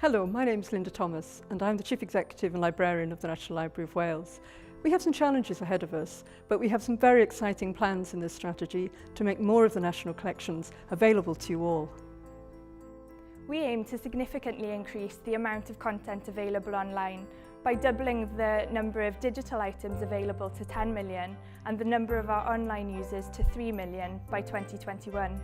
Hello, my name is Linda Thomas and I'm the Chief Executive and Librarian of the National Library of Wales. We have some challenges ahead of us, but we have some very exciting plans in this strategy to make more of the national collections available to you all. We aim to significantly increase the amount of content available online by doubling the number of digital items available to 10 million and the number of our online users to 3 million by 2021.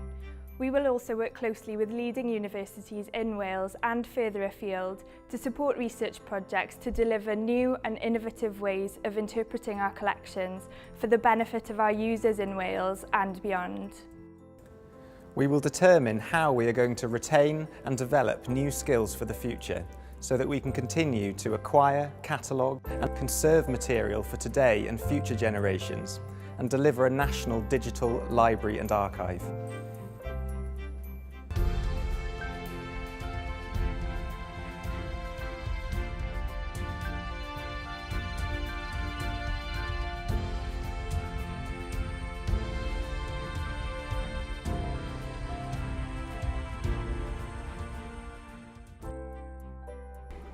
We will also work closely with leading universities in Wales and further afield to support research projects to deliver new and innovative ways of interpreting our collections for the benefit of our users in Wales and beyond. We will determine how we are going to retain and develop new skills for the future so that we can continue to acquire, catalogue and conserve material for today and future generations and deliver a national digital library and archive.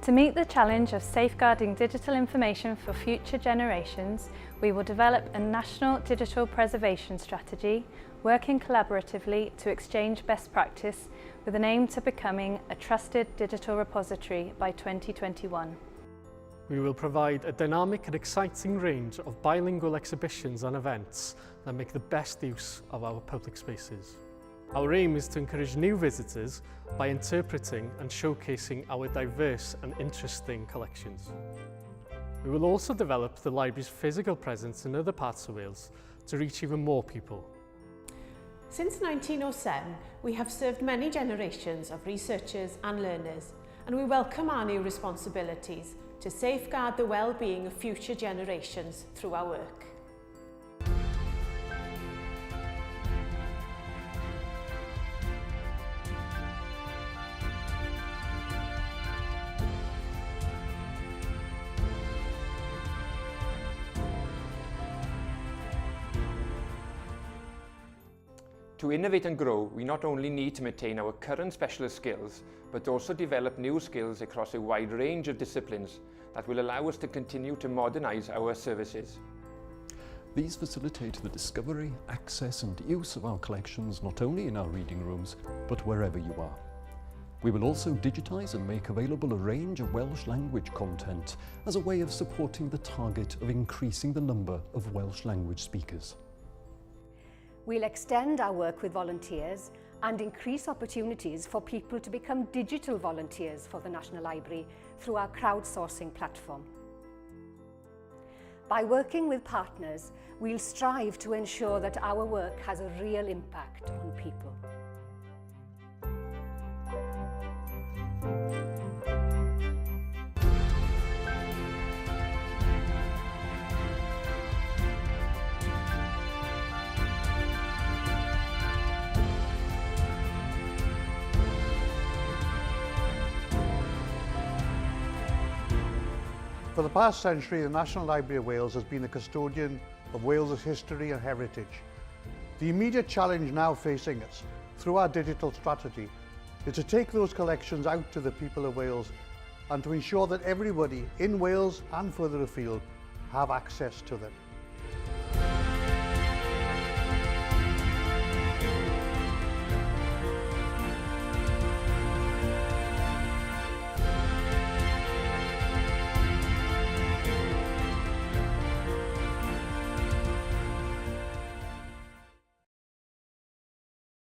To meet the challenge of safeguarding digital information for future generations, we will develop a national digital preservation strategy, working collaboratively to exchange best practice with an aim to becoming a trusted digital repository by 2021. We will provide a dynamic and exciting range of bilingual exhibitions and events that make the best use of our public spaces. Our aim is to encourage new visitors by interpreting and showcasing our diverse and interesting collections. We will also develop the library's physical presence in other parts of Wales to reach even more people. Since 1907, we have served many generations of researchers and learners, and we welcome our new responsibilities to safeguard the well-being of future generations through our work. To innovate and grow, we not only need to maintain our current specialist skills, but also develop new skills across a wide range of disciplines that will allow us to continue to modernise our services. These facilitate the discovery, access and use of our collections not only in our reading rooms, but wherever you are. We will also digitise and make available a range of Welsh language content as a way of supporting the target of increasing the number of Welsh language speakers. We'll extend our work with volunteers and increase opportunities for people to become digital volunteers for the National Library through our crowdsourcing platform. By working with partners, we'll strive to ensure that our work has a real impact on people. For the past century, the National Library of Wales has been a custodian of Wales's history and heritage. The immediate challenge now facing us, through our digital strategy, is to take those collections out to the people of Wales and to ensure that everybody in Wales and further afield have access to them.